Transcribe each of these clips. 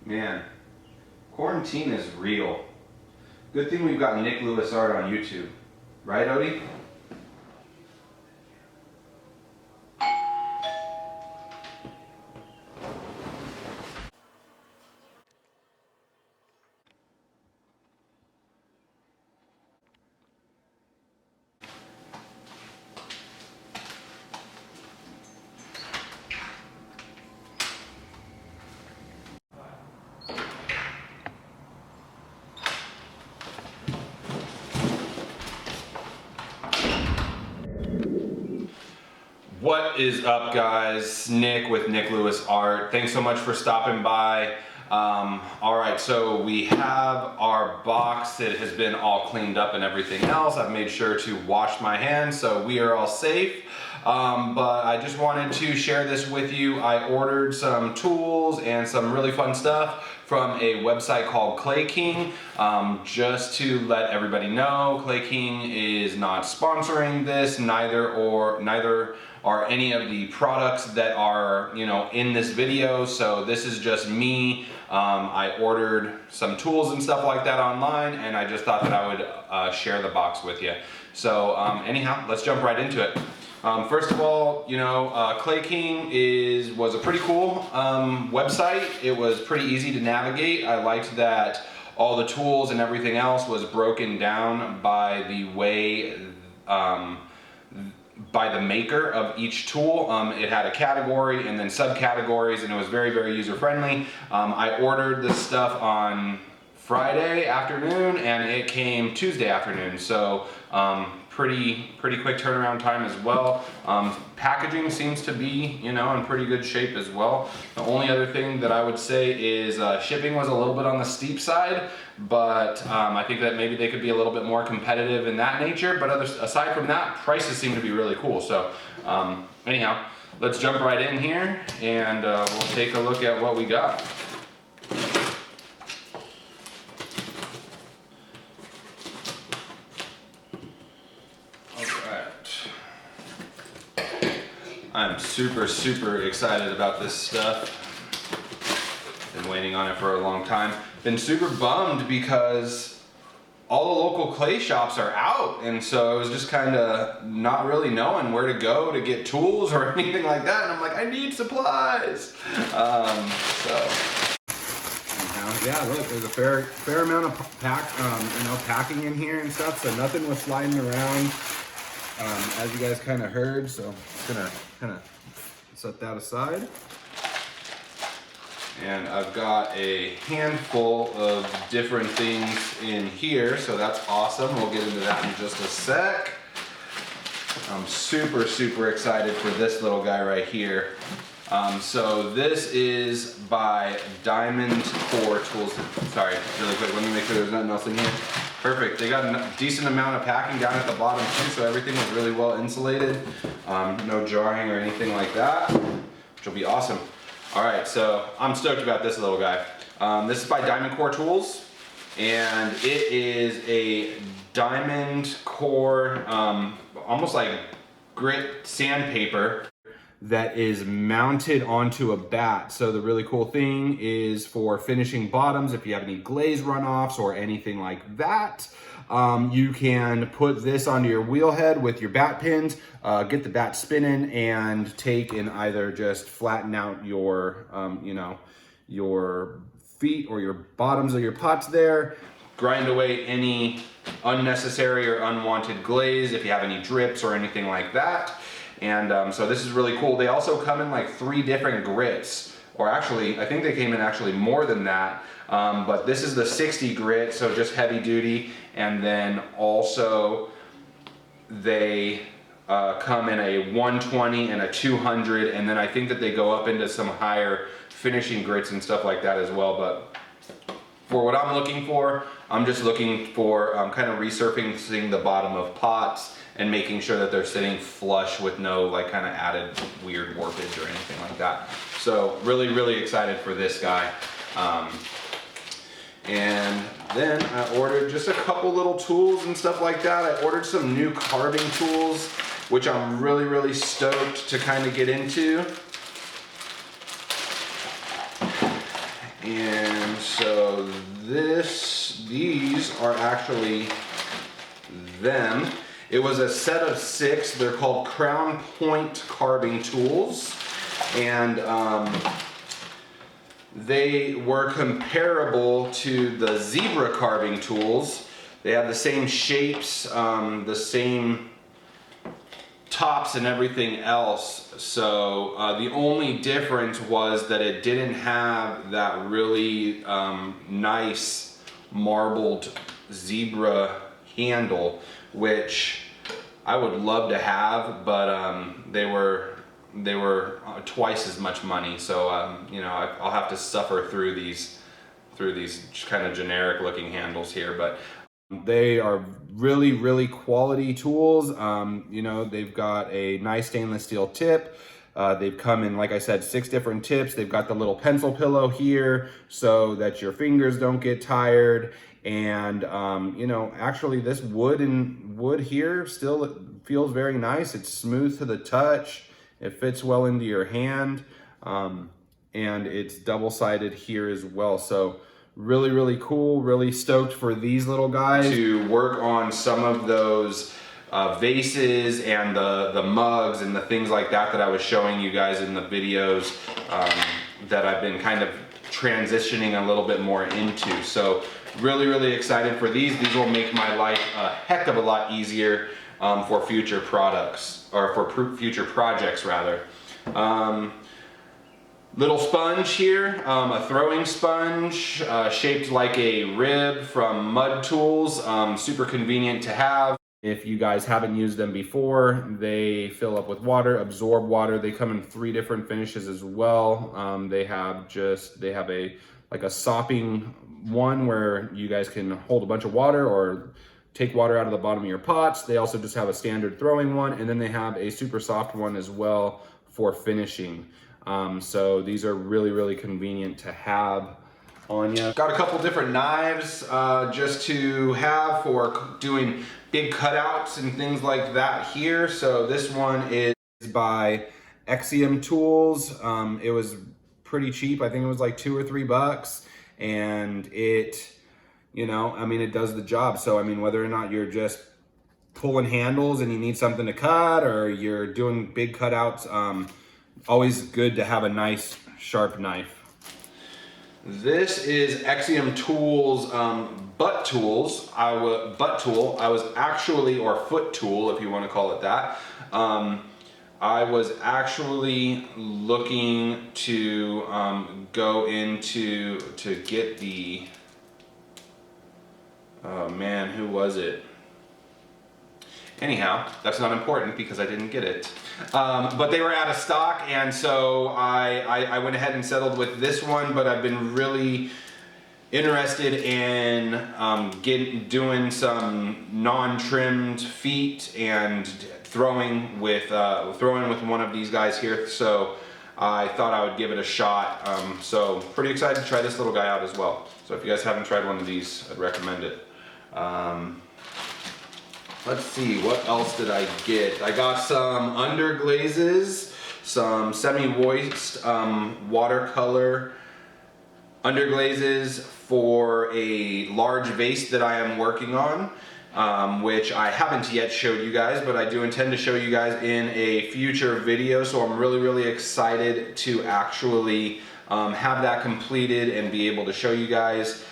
Man, quarantine is real. Good thing we've got Nick Lewis Art on YouTube. Right, Odie? What is up, guys? Nick with Nick Lewis Art. Thanks so much for stopping by. All right, so we have our box. It has been all cleaned up and everything else. I've made sure to wash my hands, so we are all safe. But I just wanted to share this with you. I ordered some tools and some really fun stuff from a website called Clay King. Just to let everybody know, Clay King is not sponsoring this, neither are any of the products that are, in this video. So this is just me. I ordered some tools and stuff like that online, and I just thought that I would share the box with you. So anyhow, let's jump right into it. First of all, Clay King was a pretty cool website. It was pretty easy to navigate. I liked that all the tools and everything else was broken down by the way, by the maker of each tool. It had a category and then subcategories, and it was very, very user-friendly. I ordered this stuff on Friday afternoon, and it came Tuesday afternoon, so pretty quick turnaround time as well. Packaging seems to be, in pretty good shape as well. The only other thing that I would say is shipping was a little bit on the steep side, but I think that maybe they could be a little bit more competitive in that nature. But aside from that, prices seem to be really cool. So anyhow, let's jump right in here, and we'll take a look at what we got. I'm super excited about this stuff. Been waiting on it for a long time. Been super bummed because all the local clay shops are out, and so I was just kind of not really knowing where to go to get tools or anything like that, and I'm like, I need supplies. Yeah, look, there's a fair amount of packing in here and stuff, so nothing was sliding around. As you guys kind of heard, so I'm just gonna kind of set that aside. And I've got a handful of different things in here, so that's awesome. We'll get into that in just a sec. I'm super excited for this little guy right here. So this is by Diamond Core Tools. Sorry, really quick, let me make sure there's nothing else in here. Perfect, they got a decent amount of packing down at the bottom too, so everything was really well insulated. No jarring or anything like that, which will be awesome. All right, so I'm stoked about this little guy. This is by Diamond Core Tools, and it is a diamond core, almost like grit sandpaper that is mounted onto a bat. So the really cool thing is for finishing bottoms, if you have any glaze runoffs or anything like that, you can put this onto your wheel head with your bat pins, get the bat spinning, and take and either just flatten out your, your feet or your bottoms of your pots there, grind away any unnecessary or unwanted glaze if you have any drips or anything like that. And so this is really cool. They also come in like 3 different grits, or actually, I think they came in actually more than that. But this is the 60 grit, so just heavy duty. And then also they come in a 120 and a 200. And then I think that they go up into some higher finishing grits and stuff like that as well. But for what I'm looking for, I'm just looking for kind of resurfacing the bottom of pots and making sure that they're sitting flush with no like kind of added weird warpage or anything like that. So really excited for this guy. And then I ordered just a couple little tools and stuff like that. I ordered some new carving tools, which I'm really stoked to kind of get into. And so these are actually them. It was a set of 6. They're called Crown Point carving tools. And they were comparable to the zebra carving tools. They have the same shapes, the same tops and everything else. So the only difference was that it didn't have that really nice marbled zebra handle, which I would love to have, but they were twice as much money. So you know, I'll have to suffer through these kind of generic looking handles here, but they are really quality tools. You know, they've got a nice stainless steel tip. They've come in, like I said, 6 different tips. They've got the little pencil pillow here so that your fingers don't get tired. And you know, actually this wood here still feels very nice. It's smooth to the touch. It fits well into your hand. And it's double-sided here as well. So really cool, really stoked for these little guys to work on some of those vases and the mugs and the things like that I was showing you guys in the videos that I've been kind of transitioning a little bit more into. So really excited for these. These will make my life a heck of a lot easier for future products, or for future projects rather. Little sponge here, a throwing sponge shaped like a rib from Mud Tools. Super convenient to have. If you guys haven't used them before, they fill up with water, absorb water. They come in 3 different finishes as well. They have like a sopping one where you guys can hold a bunch of water or take water out of the bottom of your pots. They also just have a standard throwing one, and then they have a super soft one as well for finishing. So these are really convenient to have on you. Got a couple different knives just to have for doing big cutouts and things like that here. So this one is by Exium Tools. It was pretty cheap. I think it was like $2 or $3, and it, you know, I mean, it does the job. So I mean, whether or not you're just pulling handles and you need something to cut, or you're doing big cutouts, always good to have a nice sharp knife. This is Exium Tools butt tools. Butt tool. I was actually, or foot tool if you want to call it that. I was actually looking to go into to get the. Oh man, who was it? Anyhow, that's not important because I didn't get it. But they were out of stock, and so I went ahead and settled with this one, but I've been really interested in doing some non-trimmed feet and throwing with one of these guys here, so I thought I would give it a shot. So pretty excited to try this little guy out as well. So if you guys haven't tried one of these, I'd recommend it. Let's see, what else did I get? I got some underglazes, some semi-moist watercolor underglazes for a large vase that I am working on, which I haven't yet showed you guys, but I do intend to show you guys in a future video. So I'm really excited to actually have that completed and be able to show you guys.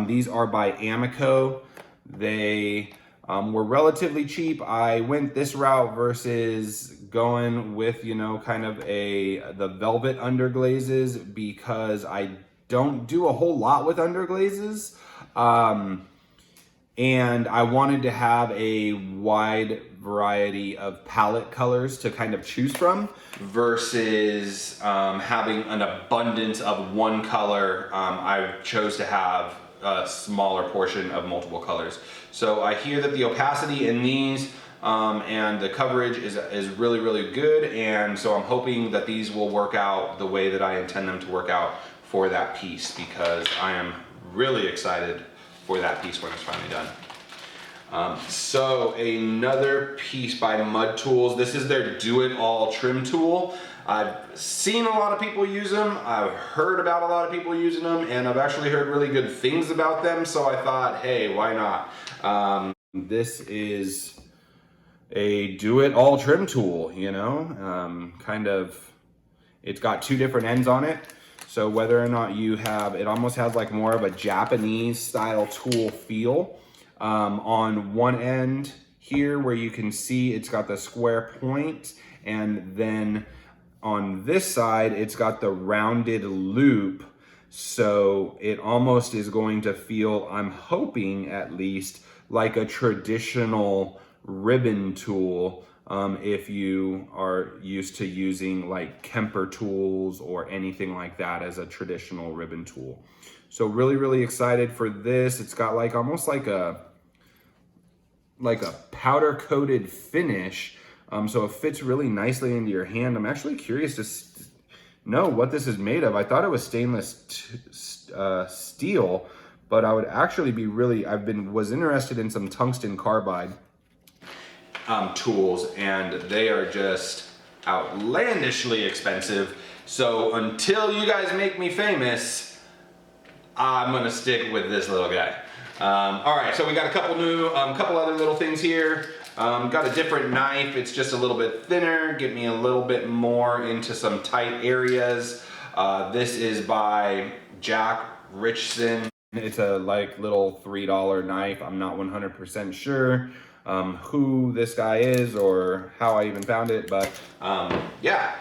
These are by Amico. They were relatively cheap. I went this route versus going with, you know, kind of the velvet underglazes, because I don't do a whole lot with underglazes. And I wanted to have a wide variety of palette colors to kind of choose from versus having an abundance of one color. I chose to have a smaller portion of multiple colors. So I hear that the opacity in these and the coverage is really good, and so I'm hoping that these will work out the way that I intend them to work out for that piece, because I am really excited for that piece when it's finally done. So another piece by Mud Tools. This is their Do It All trim tool. I've seen a lot of people use them, I've heard about a lot of people using them, and I've actually heard really good things about them, so I thought, hey, why not? This is a do-it-all trim tool, you know, it's got two different ends on it. So whether or not you have, it almost has like more of a Japanese style tool feel. On one end here where you can see it's got the square point, and then on this side it's got the rounded loop. So it almost is going to feel, I'm hoping at least, like a traditional ribbon tool. If you are used to using like Kemper tools or anything like that as a traditional ribbon tool. So really excited for this. It's got like almost like a powder coated finish. So it fits really nicely into your hand. I'm actually curious to know what this is made of. I thought it was stainless steel, but I would actually be was interested in some tungsten carbide tools, and they are just outlandishly expensive. So until you guys make me famous, I'm gonna stick with this little guy. All right, so we got a couple other little things here. Got a different knife. It's just a little bit thinner, get me a little bit more into some tight areas. This is by Jack Richson. It's a like little $3 knife. I'm not 100% sure who this guy is or how I even found it, but yeah.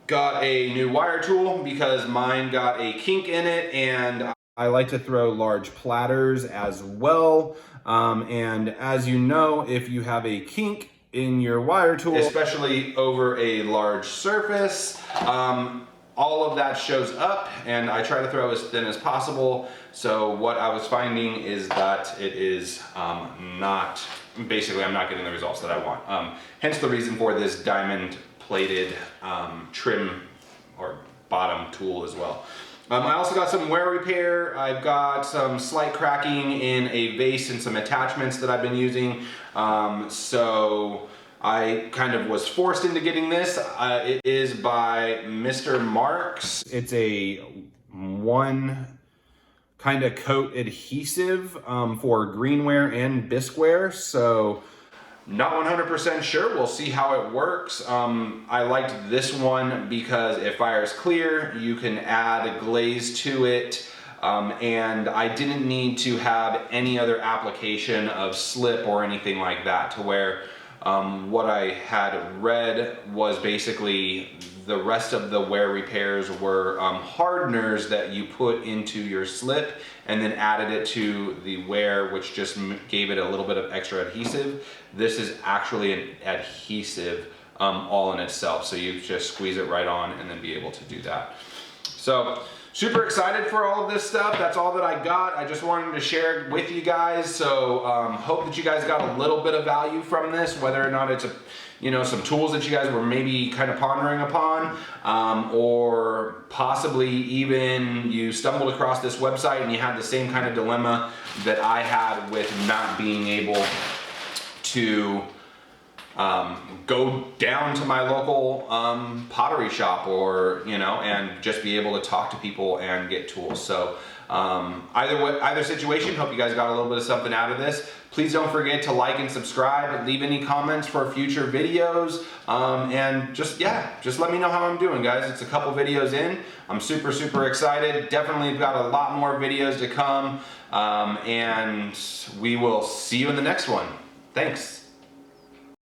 Got a new wire tool because mine got a kink in it, and I like to throw large platters as well. And as you know, if you have a kink in your wire tool, especially over a large surface, all of that shows up, and I try to throw as thin as possible. So what I was finding is that it is basically I'm not getting the results that I want. Hence the reason for this diamond plated trim or bottom tool as well. I also got some wear repair. I've got some slight cracking in a vase and some attachments that I've been using. So I kind of was forced into getting this. It is by Mr. Marks. It's a one kind of coat adhesive for greenware and bisqueware. So not 100% sure. We'll see how it works. I liked this one because it fires clear. You can add a glaze to it. And I didn't need to have any other application of slip or anything like that, to where what I had read was basically the rest of the wear repairs were hardeners that you put into your slip and then added it to the wear, which just gave it a little bit of extra adhesive. This is actually an adhesive all in itself. So you just squeeze it right on and then be able to do that. So super excited for all of this stuff. That's all that I got. I just wanted to share it with you guys. So hope that you guys got a little bit of value from this, whether or not it's some tools that you guys were maybe kind of pondering upon, or possibly even you stumbled across this website and you had the same kind of dilemma that I had with not being able to go down to my local pottery shop, or and just be able to talk to people and get tools. So either situation, hope you guys got a little bit of something out of this. Please don't forget to like and subscribe, leave any comments for future videos, and just let me know how I'm doing, guys. It's a couple videos in. I'm super excited. Definitely got a lot more videos to come, and we will see you in the next one. Thanks.